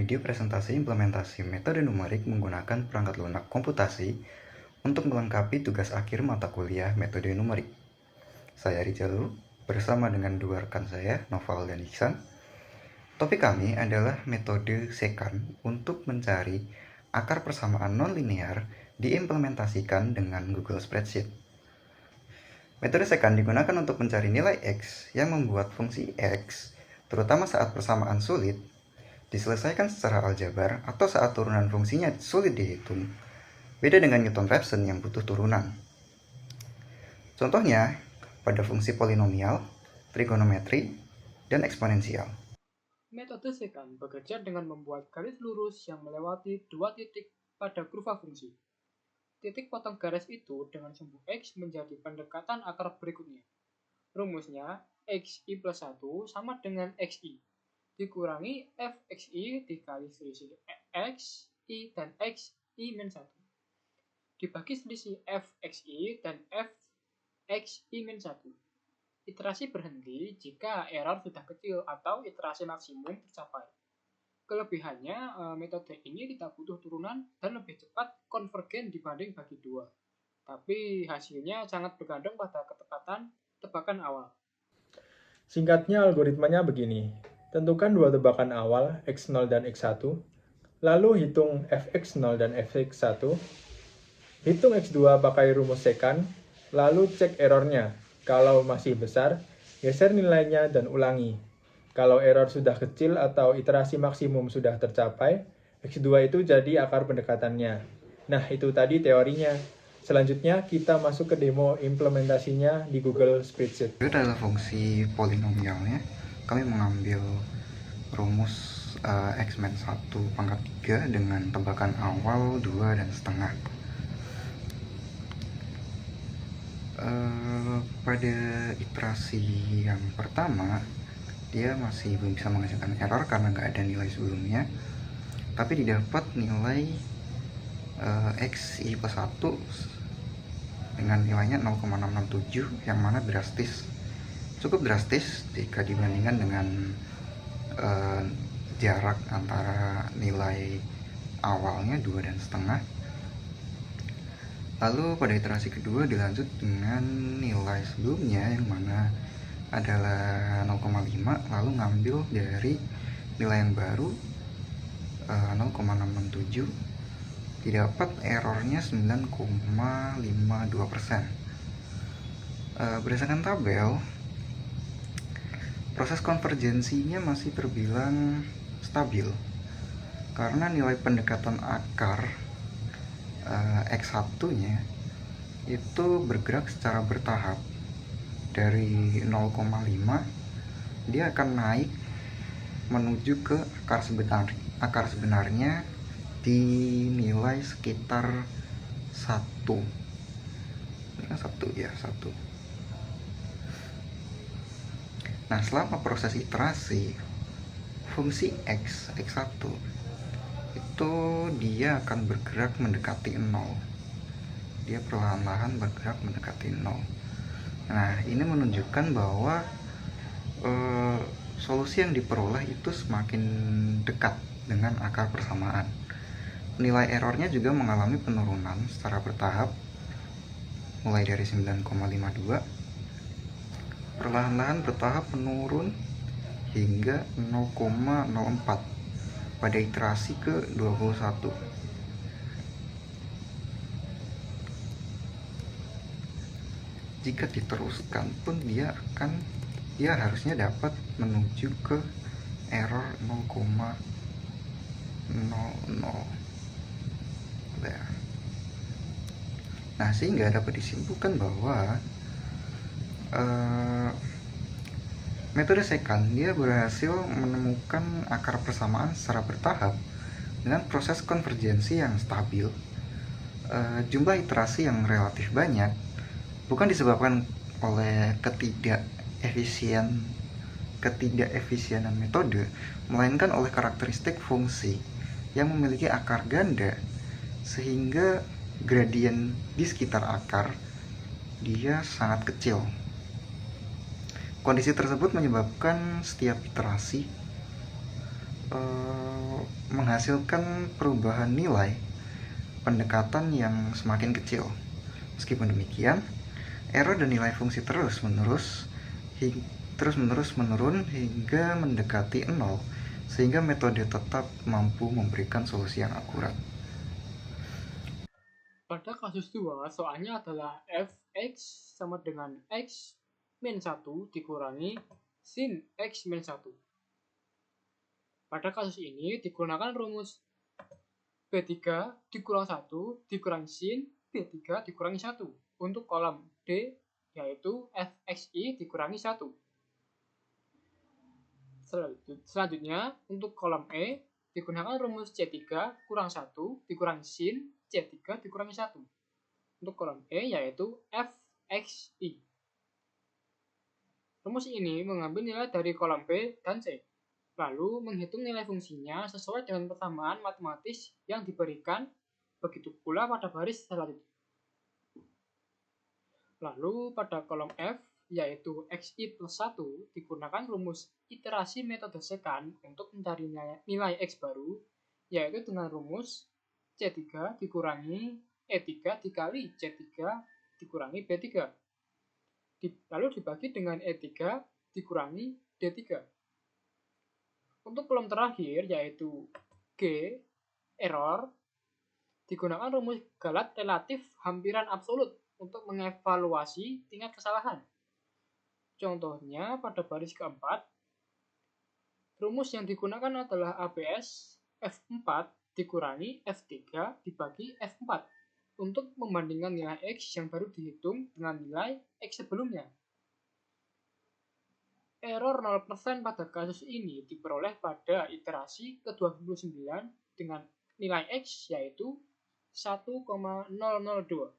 video presentasi implementasi metode numerik menggunakan perangkat lunak komputasi untuk melengkapi tugas akhir mata kuliah metode numerik. Saya Rijalu, bersama dengan dua rekan saya, Noval dan Iksan. Topik kami adalah metode secant untuk mencari akar persamaan nonlinear diimplementasikan dengan Google Spreadsheet. Metode secant digunakan untuk mencari nilai X yang membuat fungsi X, terutama saat persamaan sulit, diselesaikan secara aljabar atau saat turunan fungsinya sulit dihitung. Beda dengan Newton-Raphson yang butuh turunan. Contohnya, pada fungsi polinomial, trigonometri, dan eksponensial. Metode secant bekerja dengan membuat garis lurus yang melewati dua titik pada kurva fungsi. Titik potong garis itu dengan sumbu X menjadi pendekatan akar berikutnya. Rumusnya, XI plus 1 sama dengan XI, dikurangi Fxi dikali selisih Xi dan Xi min 1, dibagi selisih Fxi dan Fxi min 1. Iterasi berhenti jika error sudah kecil atau iterasi maksimum tercapai. Kelebihannya, metode ini tidak butuh turunan dan lebih cepat konvergen dibanding bagi dua. Tapi hasilnya sangat bergantung pada ketepatan tebakan awal. Singkatnya, algoritmanya begini. Tentukan dua tebakan awal, X0 dan X1, lalu hitung Fx0 dan Fx1, hitung X2 pakai rumus secant, lalu cek errornya. Kalau masih besar, geser nilainya dan ulangi. Kalau error sudah kecil atau iterasi maksimum sudah tercapai, X2 itu jadi akar pendekatannya. Nah, itu tadi teorinya. Selanjutnya, kita masuk ke demo implementasinya di Google Spreadsheet. Itu adalah fungsi polinomialnya. Kami mengambil rumus X min 1 pangkat 3 dengan tebakan awal 2 dan setengah. Pada iterasi yang pertama, dia masih belum bisa menghasilkan error karena nggak ada nilai sebelumnya, tapi didapat nilai Xi plus 1 dengan nilainya 0,667 yang mana cukup drastis jika dibandingkan dengan jarak antara nilai awalnya 2 dan setengah. Lalu pada iterasi kedua dilanjut dengan nilai sebelumnya yang mana adalah 0,5, lalu ngambil dari nilai yang baru 0,667, didapat errornya 9,52%. Berdasarkan tabel, proses konvergensinya masih terbilang stabil karena nilai pendekatan akar X1 nya itu bergerak secara bertahap. Dari 0,5 dia akan naik menuju ke akar sebenarnya di nilai sekitar 1. Nah, selama proses iterasi fungsi X1 itu dia akan bergerak mendekati 0. Dia perlahan-lahan bergerak mendekati 0. Nah, ini menunjukkan bahwa solusi yang diperoleh itu semakin dekat dengan akar persamaan. Nilai errornya juga mengalami penurunan secara bertahap, mulai dari 9,52, perlahan-lahan bertahap menurun hingga 0,04 pada iterasi ke-21. Jika diteruskan pun dia harusnya dapat menuju ke error 0,00. Nah, sehingga dapat disimpulkan bahwa metode secant dia berhasil menemukan akar persamaan secara bertahap dengan proses konvergensi yang stabil. Jumlah iterasi yang relatif banyak bukan disebabkan oleh ketidakefisienan metode, melainkan oleh karakteristik fungsi yang memiliki akar ganda, sehingga gradien di sekitar akar dia sangat kecil. Kondisi tersebut menyebabkan setiap iterasi menghasilkan perubahan nilai pendekatan yang semakin kecil. Meskipun demikian, error dan nilai fungsi terus-menerus menurun hingga mendekati 0, sehingga metode tetap mampu memberikan solusi yang akurat. Pada kasus 2, soalnya adalah fx sama dengan x min 1 dikurangi sin x min 1. Pada kasus ini digunakan rumus B3 dikurang 1 dikurangi sin B3 dikurangi 1 untuk kolom D, yaitu fxi dikurangi 1. Selanjutnya, untuk kolom E, digunakan rumus C3 kurang 1 dikurangi sin C3 dikurangi 1. Untuk kolom E, yaitu fxi. Rumus ini mengambil nilai dari kolom B dan C, lalu menghitung nilai fungsinya sesuai dengan persamaan matematis yang diberikan, begitu pula pada baris selanjutnya. Lalu pada kolom F, yaitu xi plus 1, digunakan rumus iterasi metode secant untuk mencari nilai x baru, yaitu dengan rumus C3 dikurangi E3 dikali C3 dikurangi B3. Lalu dibagi dengan E3 dikurangi D3. Untuk kolom terakhir, yaitu G, error, digunakan rumus Galat relatif hampiran absolut untuk mengevaluasi tingkat kesalahan. Contohnya pada baris keempat, rumus yang digunakan adalah ABS F4 dikurangi F3 dibagi F4 untuk membandingkan nilai X yang baru dihitung dengan nilai X sebelumnya. Error 0% pada kasus ini diperoleh pada iterasi ke-29 dengan nilai X yaitu 1,002.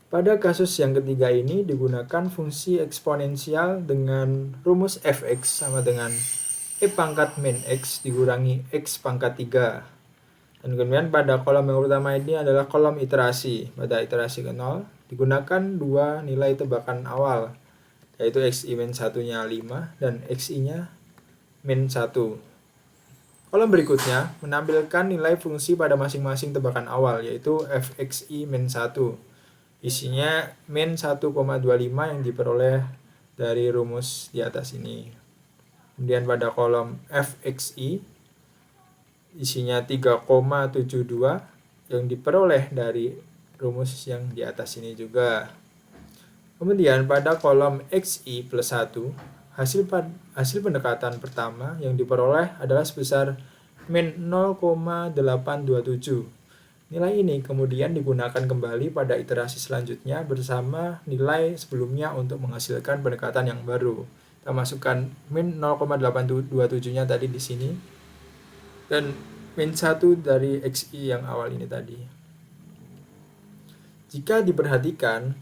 Pada kasus yang ketiga ini digunakan fungsi eksponensial dengan rumus fx sama dengan e pangkat min x dikurangi x pangkat 3. Dan kemudian pada kolom yang utama ini adalah kolom iterasi. Pada iterasi ke-0 digunakan dua nilai tebakan awal, yaitu xi min 1-nya 5 dan xi-nya min 1. Kolom berikutnya menampilkan nilai fungsi pada masing-masing tebakan awal, yaitu fxi min 1. Isinya min 1,25 yang diperoleh dari rumus di atas ini. Kemudian pada kolom fxi, isinya 3,72 yang diperoleh dari rumus yang di atas ini juga. Kemudian pada kolom xi plus 1, hasil pendekatan pertama yang diperoleh adalah sebesar min 0,827. Nilai ini kemudian digunakan kembali pada iterasi selanjutnya bersama nilai sebelumnya untuk menghasilkan pendekatan yang baru. Kita masukkan min 0,827-nya tadi di sini dan min 1 dari xi yang awal ini tadi. Jika diperhatikan,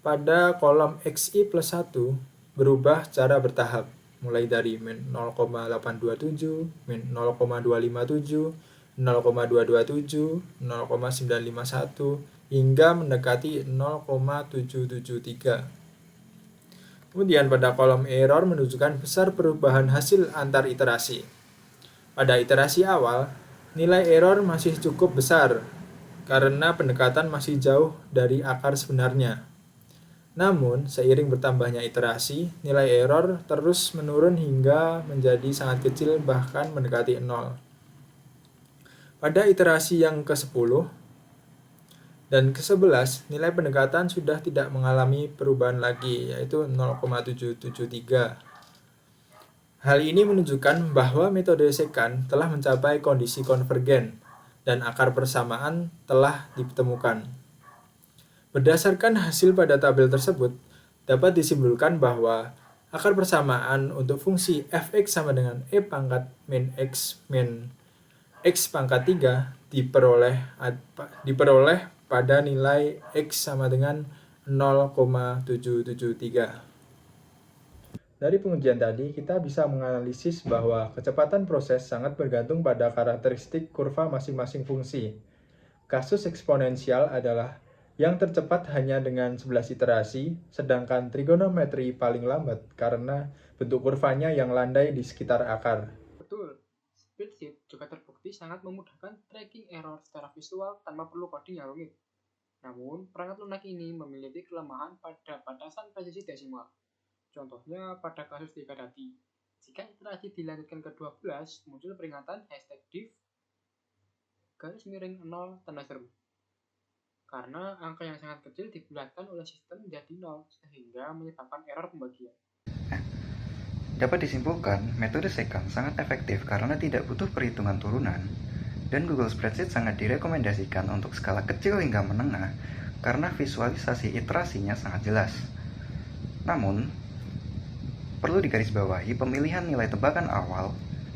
pada kolom xi plus 1 berubah secara bertahap, mulai dari min 0,827, min 0,257, 0,227, 0,951, hingga mendekati 0,773. Kemudian pada kolom error menunjukkan besar perubahan hasil antar iterasi. Pada iterasi awal, nilai error masih cukup besar karena pendekatan masih jauh dari akar sebenarnya. Namun, seiring bertambahnya iterasi, nilai error terus menurun hingga menjadi sangat kecil bahkan mendekati 0. Pada iterasi yang ke-10 dan ke-11, nilai pendekatan sudah tidak mengalami perubahan lagi, yaitu 0,773. Hal ini menunjukkan bahwa metode secant telah mencapai kondisi konvergen dan akar persamaan telah ditemukan. Berdasarkan hasil pada tabel tersebut, dapat disimpulkan bahwa akar persamaan untuk fungsi fx sama dengan e pangkat min x pangkat 3 diperoleh pada nilai x sama dengan 0,773. Dari pengujian tadi, kita bisa menganalisis bahwa kecepatan proses sangat bergantung pada karakteristik kurva masing-masing fungsi. Kasus eksponensial adalah yang tercepat hanya dengan 11 iterasi, sedangkan trigonometri paling lambat karena bentuk kurvanya yang landai di sekitar akar. Betul, spreadsheet juga terbukti sangat memudahkan tracking error secara visual tanpa perlu coding yang rumit. Namun, perangkat lunak ini memiliki kelemahan pada batasan presisi desimal. Contohnya pada kasus 3 tadi. Jika iterasi dilanjutkan ke 12, muncul peringatan #div _0 tanda seru. Karena angka yang sangat kecil dibulatkan oleh sistem menjadi 0, sehingga menyebabkan error pembagian. Dapat disimpulkan, metode secant sangat efektif karena tidak butuh perhitungan turunan, dan Google Spreadsheet sangat direkomendasikan untuk skala kecil hingga menengah karena visualisasi iterasinya sangat jelas. Namun, perlu digarisbawahi pemilihan nilai tebakan awal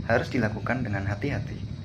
harus dilakukan dengan hati-hati.